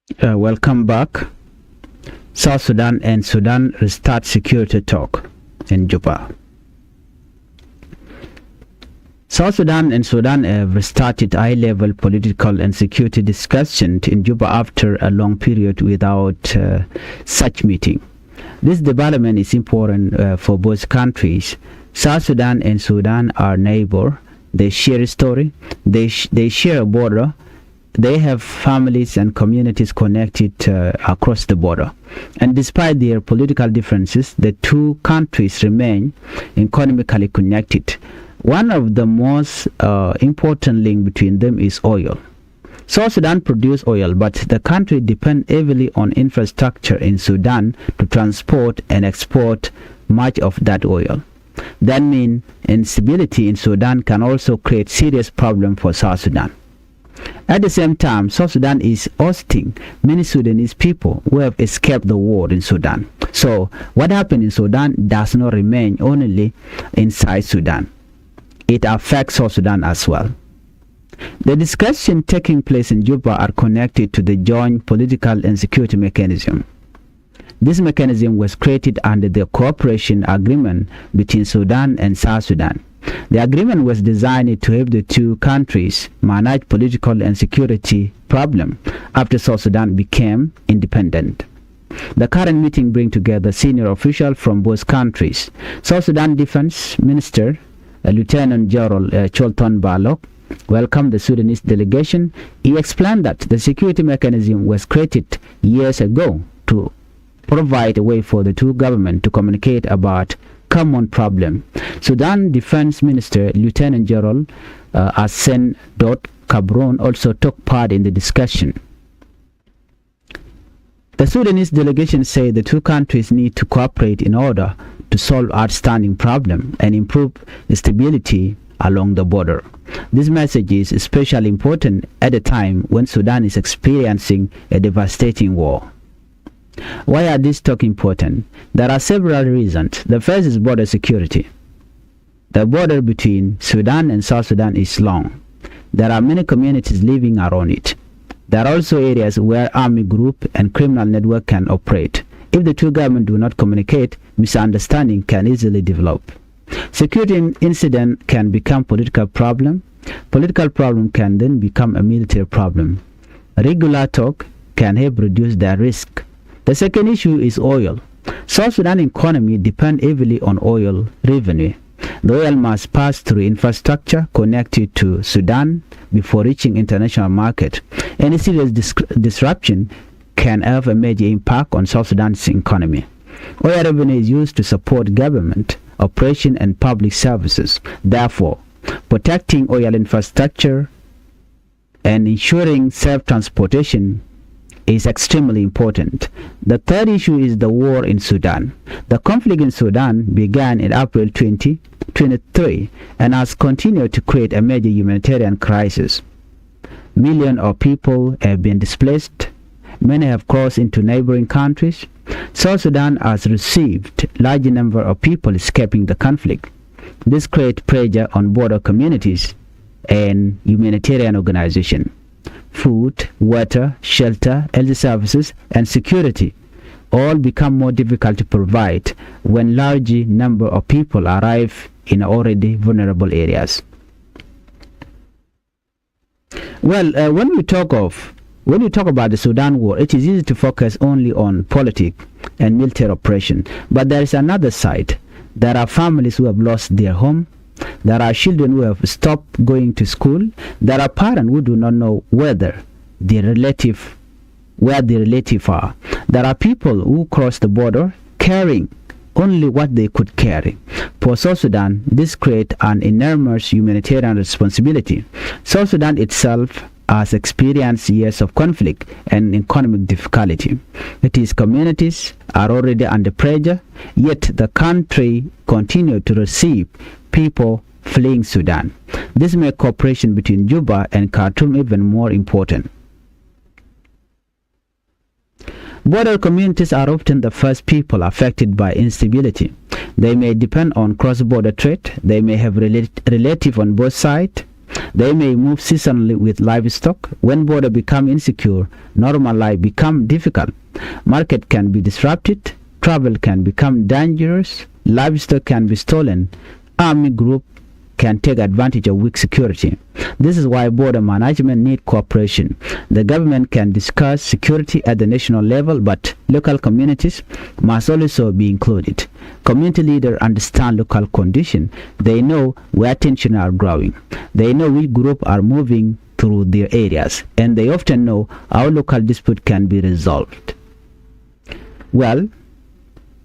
Welcome back. South Sudan and Sudan restart security talk in Juba. South Sudan and Sudan have restarted high-level political and security discussions in Juba after a long period without such meeting. This development is important for both countries. South Sudan and Sudan are neighbors. They share a story. They share a border. They have families and communities connected across the border. And despite their political differences, the two countries remain economically connected. One of the most important links between them is oil. South Sudan produces oil, but the country depends heavily on infrastructure in Sudan to transport and export much of that oil. That means instability in Sudan can also create serious problems for South Sudan. At the same time, South Sudan is hosting many Sudanese people who have escaped the war in Sudan. So what happened in Sudan does not remain only inside Sudan. It affects South Sudan as well. The discussions taking place in Juba are connected to the joint political and security mechanism. This mechanism was created under the cooperation agreement between Sudan and South Sudan. The agreement was designed to help the two countries manage political and security problems after South Sudan became independent. The current meeting brings together senior officials from both countries. South Sudan Defense Minister Lieutenant General Cholton Balok welcomed the Sudanese delegation. He explained that the security mechanism was created years ago to provide a way for the two governments to communicate about common problem. Sudan Defense Minister Lieutenant General Asen Dot Cabron also took part in the discussion. The Sudanese delegation said the two countries need to cooperate in order to solve outstanding problems and improve stability along the border. This message is especially important at a time when Sudan is experiencing a devastating war. Why are these talks important? There are several reasons. The first is border security. The border between Sudan and South Sudan is long. There are many communities living around it. There are also areas where army group and criminal network can operate. If the two governments do not communicate, misunderstanding can easily develop. Security incident can become political problem. Political problem can then become a military problem. Regular talk can help reduce the risk. The second issue is oil. South Sudan economy depends heavily on oil revenue. The oil must pass through infrastructure connected to Sudan before reaching international market. Any serious disruption can have a major impact on South Sudan's economy. Oil revenue is used to support government, operation and public services. Therefore, protecting oil infrastructure and ensuring safe transportation is extremely important. The third issue is the war in Sudan. The conflict in Sudan began in April 2023 and has continued to create a major humanitarian crisis. Millions of people have been displaced. Many have crossed into neighboring countries. South Sudan has received a large number of people escaping the conflict. This creates pressure on border communities and humanitarian organizations. Food, water, shelter, health services, and security all become more difficult to provide when large number of people arrive in already vulnerable areas. Well, when you talk about the Sudan war, it is easy to focus only on politics and military operation. But there is another side. There are families who have lost their home. There are children who have stopped going to school. There are parents who do not know where the relative are. There are people who cross the border carrying only what they could carry. For South Sudan, this creates an enormous humanitarian responsibility. South Sudan itself has experienced years of conflict and economic difficulty. Its communities are already under pressure, yet the country continues to receive people fleeing Sudan. This makes cooperation between Juba and Khartoum even more important. Border communities are often the first people affected by instability. They may depend on cross-border trade. They may have relatives on both sides. They may move seasonally with livestock. When border become insecure, normal life become difficult. Market can be disrupted, travel can become dangerous, livestock can be stolen, army group can take advantage of weak security. This is why border management need cooperation. The government can discuss security at the national level, but local communities must also be included. Community leaders understand local conditions. They know where tensions are growing. They know which groups are moving through their areas, and they often know how local dispute can be resolved. Well,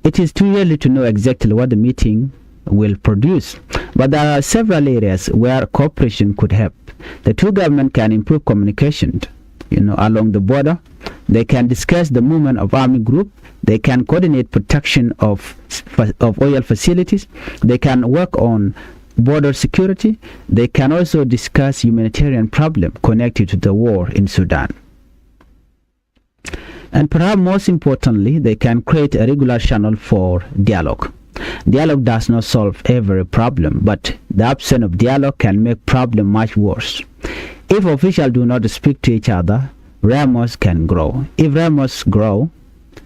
it is too early to know exactly what the meeting will produce, but there are several areas where cooperation could help. The two governments can improve communication, along the border. They can discuss the movement of army group. They can coordinate protection of oil facilities. They can work on border security. They can also discuss humanitarian problems connected to the war in Sudan. And perhaps most importantly, they can create a regular channel for dialogue. Dialogue does not solve every problem, but the absence of dialogue can make problem much worse. If officials do not speak to each other, rumors can grow. If rumors grow,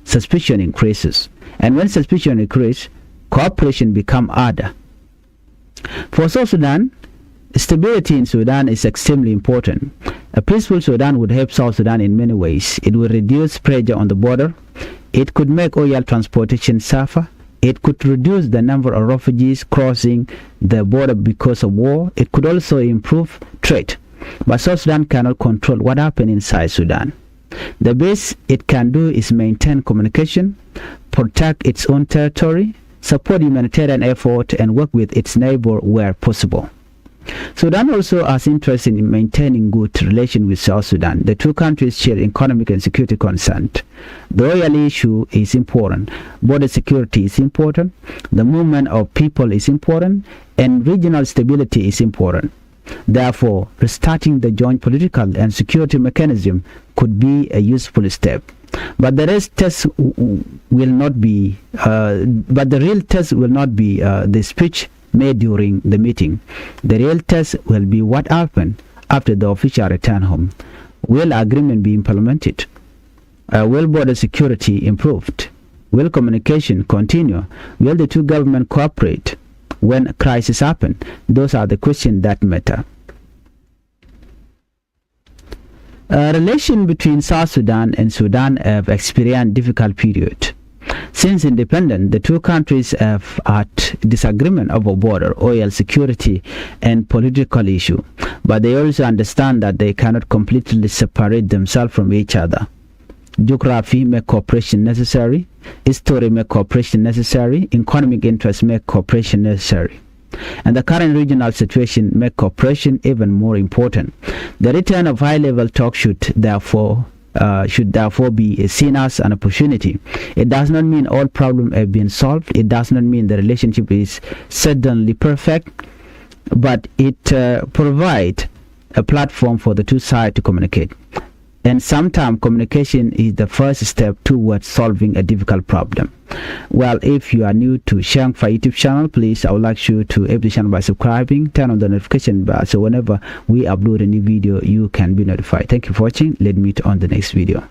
suspicion increases. And when suspicion increases, cooperation becomes harder. For South Sudan, stability in Sudan is extremely important. A peaceful Sudan would help South Sudan in many ways. It would reduce pressure on the border. It could make oil transportation safer. It could reduce the number of refugees crossing the border because of war. It could also improve trade. But South Sudan cannot control what happens inside Sudan. The best it can do is maintain communication, protect its own territory, support humanitarian effort, and work with its neighbor where possible. Sudan also has interest in maintaining good relations with South Sudan. The two countries share economic and security concerns. The oil issue is important. Border security is important. The movement of people is important. And regional stability is important. Therefore, restarting the joint political and security mechanism could be a useful step. But the real test will not be. The speech made during the meeting. The real test will be what happened after the official return home. Will agreement be implemented? Will border security improved? Will communication continue? Will the two governments cooperate when crisis happen? Those are the questions that matter. Relations between South Sudan and Sudan have experienced difficult period. Since independence, the two countries have had disagreement over border, oil security, and political issue. But they also understand that they cannot completely separate themselves from each other. Geography makes cooperation necessary. History makes cooperation necessary. Economic interests make cooperation necessary. And the current regional situation makes cooperation even more important. The return of high-level talk should therefore be seen as an opportunity. It does not mean all problems have been solved. It does not mean the relationship is suddenly perfect, but it provides a platform for the two sides to communicate. And sometimes communication is the first step towards solving a difficult problem. Well, if you are new to Changfied YouTube channel, please, I would like you to help the channel by subscribing, turn on the notification bell, so whenever we upload a new video, you can be notified. Thank you for watching. Let's meet on the next video.